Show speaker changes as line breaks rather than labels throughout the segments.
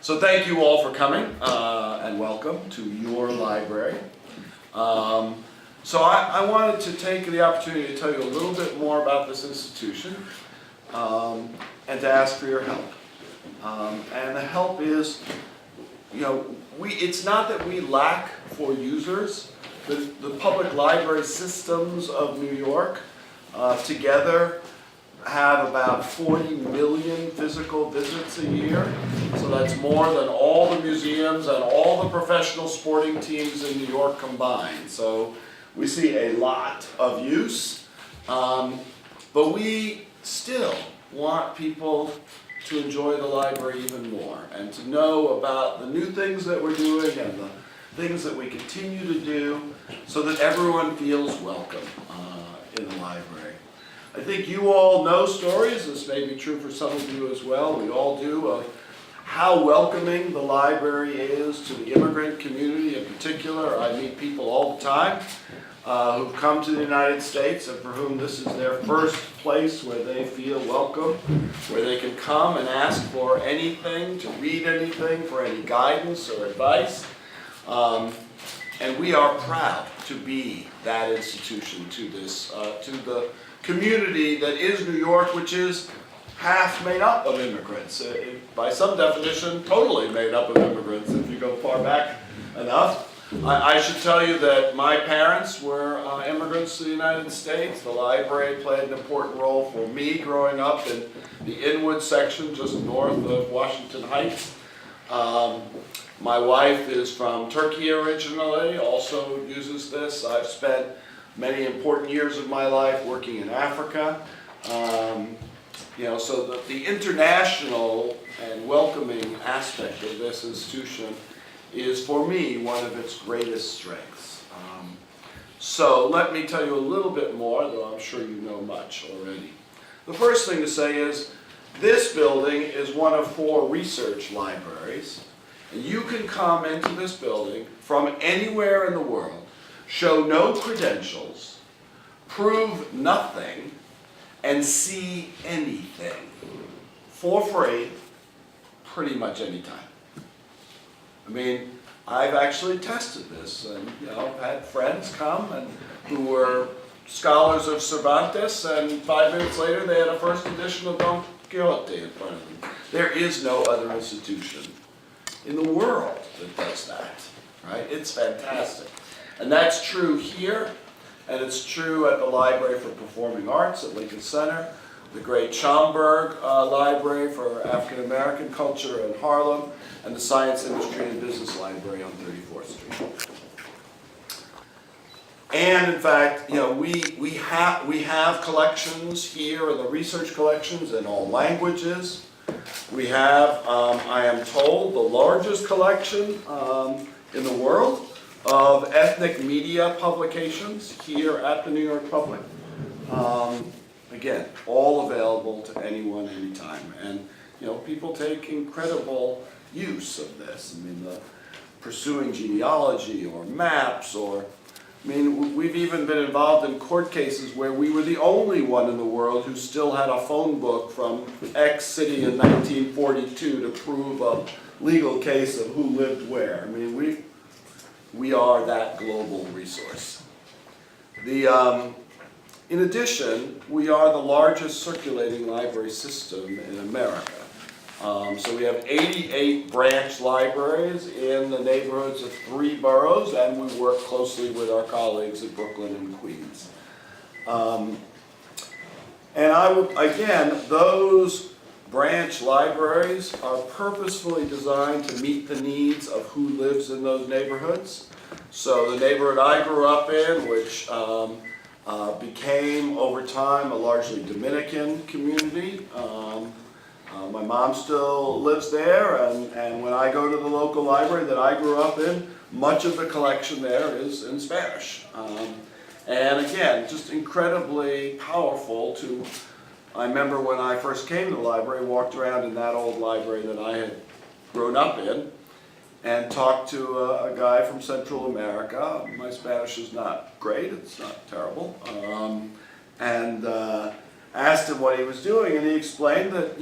So thank you all for coming and welcome to your library. So I wanted to take the opportunity to tell you a little bit more about this institution and to ask for your help. And the help is, it's not that we lack for users. The public library systems of New York together have about 40 million physical visits a year. So that's more than all the museums and all the professional sporting teams in New York combined. So we see a lot of use, but we still want people to enjoy the library even more and to know about the new things that we're doing and the things that we continue to do so that everyone feels welcome in the library. I think you all know stories, this may be true for some of you as well, we all do, of how welcoming the library is to the immigrant community in particular. I meet people all the time who've come to the United States and for whom this is their first place where they feel welcome, where they can come and ask for anything, to read anything, for any guidance or advice. And we are proud to be that institution to this, to the community that is New York, which is half made up of immigrants. By some definition, totally made up of immigrants if you go far back enough. I should tell you that my parents were immigrants to the United States. The library played an important role for me growing up in the Inwood section just north of Washington Heights. My wife is from Turkey originally, also uses this. I've spent many important years of my life working in Africa. So the international and welcoming aspect of this institution is, for me, one of its greatest strengths. So let me tell you a little bit more, though I'm sure you know much already. The first thing to say is this building is one of 4 research libraries. And you can come into this building from anywhere in the world, show no credentials, prove nothing, and see anything for free pretty much any time. I mean, I've actually tested this, and I've had friends come and who were scholars of Cervantes, and 5 minutes later they had a first edition of Don Quixote in front of them. There is no other institution in the world that does that, right? It's fantastic. And that's true here, and it's true at the Library for Performing Arts at Lincoln Center, the great Schomburg Library for African American Culture in Harlem, and the Science, Industry, and Business Library on 34th Street. And in fact, we have collections here, in the research collections in all languages. We have, I am told, the largest collection in the world of ethnic media publications here at the New York Public. Again, all available to anyone, anytime. And people take incredible use of this. I mean, pursuing genealogy or maps or, we've even been involved in court cases where we were the only one in the world who still had a phone book from X city in 1942 to prove a legal case of who lived where. We are that global resource. In addition, we are the largest circulating library system in America. So we have 88 branch libraries in the neighborhoods of 3 boroughs, and we work closely with our colleagues at Brooklyn and Queens. Again, those branch libraries are purposefully designed to meet the needs of who lives in those neighborhoods. So the neighborhood I grew up in, which became over time a largely Dominican community. My mom still lives there, and when I go to the local library that I grew up in, much of the collection there is in Spanish. And again, just incredibly powerful to, I remember when I first came to the library, walked around in that old library that I had grown up in, and talked to a guy from Central America. My Spanish is not great, it's not terrible. And asked him what he was doing, and he explained that,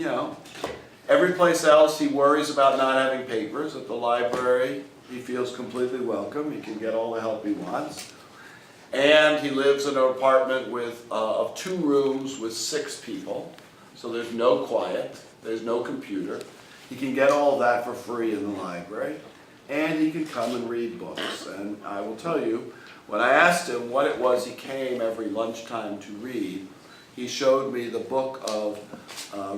Every place else he worries about not having papers. At the library he feels completely welcome. He can get all the help he wants. And he lives in an apartment with of 2 rooms with 6 people. So there's no quiet, there's no computer. He can get all of that for free in the library. And he can come and read books. And I will tell you, when I asked him what it was he came every lunchtime to read, he showed me the book of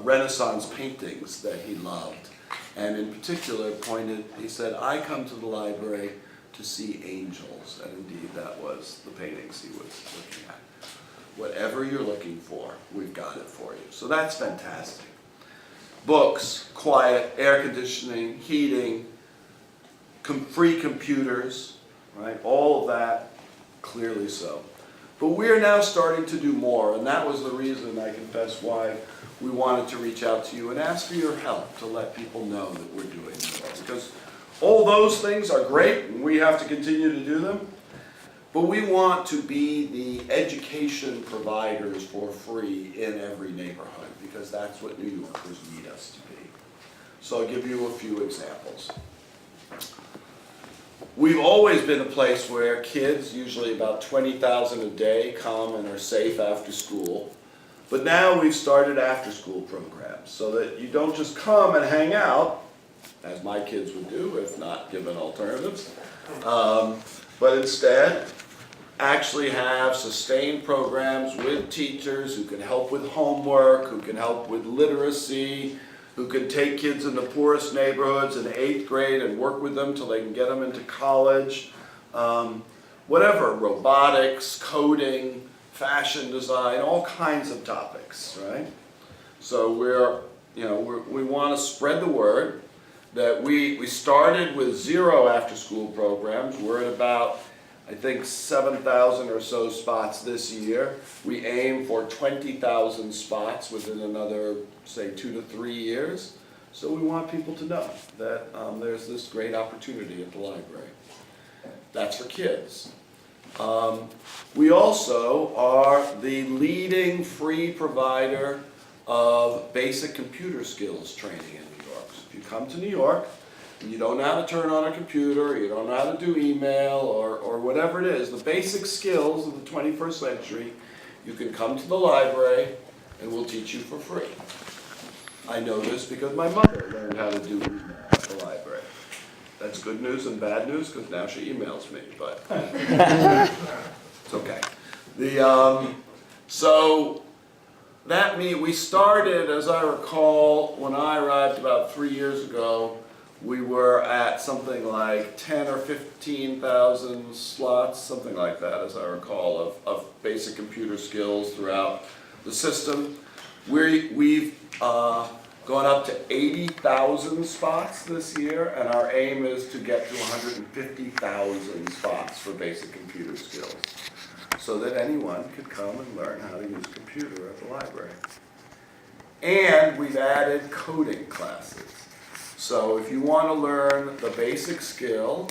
Renaissance paintings that he loved. And in particular he said, I come to the library to see angels. And indeed that was the paintings he was looking at. Whatever you're looking for, we've got it for you. So that's fantastic. Books, quiet, air conditioning, heating, free computers, right? All of that, clearly so. But we're now starting to do more, and that was the reason, I confess, why we wanted to reach out to you and ask for your help to let people know that we're doing more. Because all those things are great, and we have to continue to do them, but we want to be the education providers for free in every neighborhood, because that's what New Yorkers need us to be. So I'll give you a few examples. We've always been a place where kids, usually about 20,000 a day, come and are safe after school. But now we've started after-school programs so that you don't just come and hang out, as my kids would do if not given alternatives, but instead actually have sustained programs with teachers who can help with homework, who can help with literacy, who can take kids in the poorest neighborhoods in 8th grade and work with them till they can get them into college. Whatever, robotics, coding, fashion design, all kinds of topics, right? So we want to spread the word that we started with 0 after-school programs. We're at about, I think, 7,000 or so spots this year. We aim for 20,000 spots within another, say, 2 to 3 years. So we want people to know that there's this great opportunity at the library. That's for kids. We also are the leading free provider of basic computer skills training in New York. So if you come to New York and you don't know how to turn on a computer, you don't know how to do email or whatever it is, the basic skills of the 21st century, you can come to the library and we'll teach you for free. I know this because my mother learned how to do email at the library. That's good news and bad news because now she emails me, but it's okay. So that means we started, as I recall, when I arrived about 3 years ago, we were at something like 10 or 15,000 slots, something like that, as I recall, of basic computer skills throughout the system. We've gone up to 80,000 spots this year, and our aim is to get to 150,000 spots for basic computer skills, so that anyone could come and learn how to use a computer at the library. And we've added coding classes. So if you want to learn the basic skill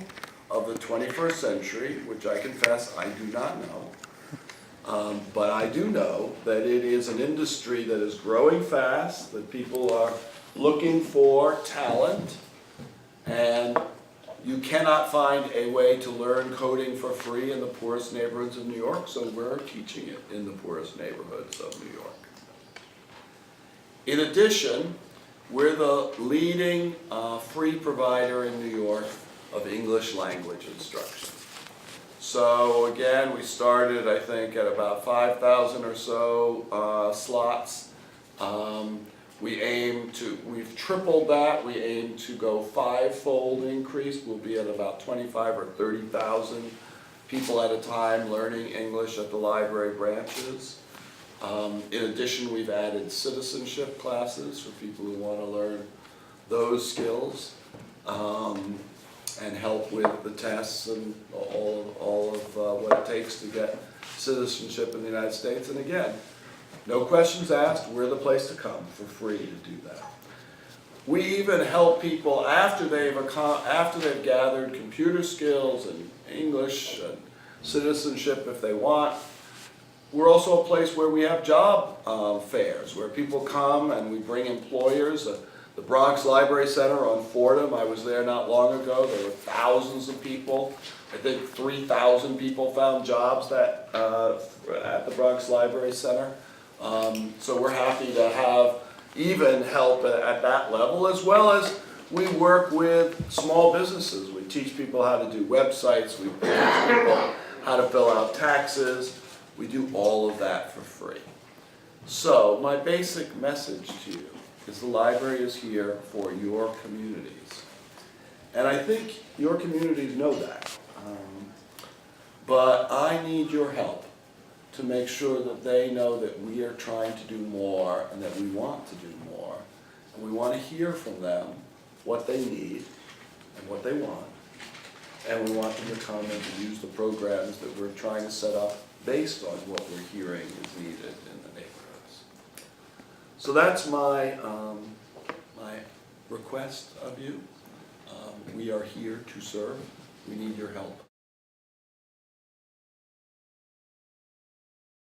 of the 21st century, which I confess I do not know, but I do know that it is an industry that is growing fast, that people are looking for talent, and you cannot find a way to learn coding for free in the poorest neighborhoods of New York, so we're teaching it in the poorest neighborhoods of New York. In addition, we're the leading free provider in New York of English language instruction. So again, we started, I think, at about 5,000 or so slots. We've tripled that. We aim to go 5-fold increase. We'll be at about 25 or 30,000 people at a time learning English at the library branches. In addition, we've added citizenship classes for people who want to learn those skills. And help with the tests and all of what it takes to get citizenship in the United States. And again, no questions asked, we're the place to come for free to do that. We even help people after they've gathered computer skills and English and citizenship if they want. We're also a place where we have job fairs, where people come and we bring employers. The Bronx Library Center on Fordham, I was there not long ago. There were thousands of people. I think 3,000 people found jobs at the Bronx Library Center. So we're happy to have even help at that level, as well as we work with small businesses. We teach people how to do websites. We teach people how to fill out taxes. We do all of that for free. So my basic message to you is the library is here for your communities. And I think your communities know that. But I need your help to make sure that they know that we are trying to do more and that we want to do more. And we want to hear from them what they need and what they want. And we want them to come and to use the programs that we're trying to set up based on what we're hearing is needed in the neighborhoods. So that's my request of you. We are here to serve. We need your help.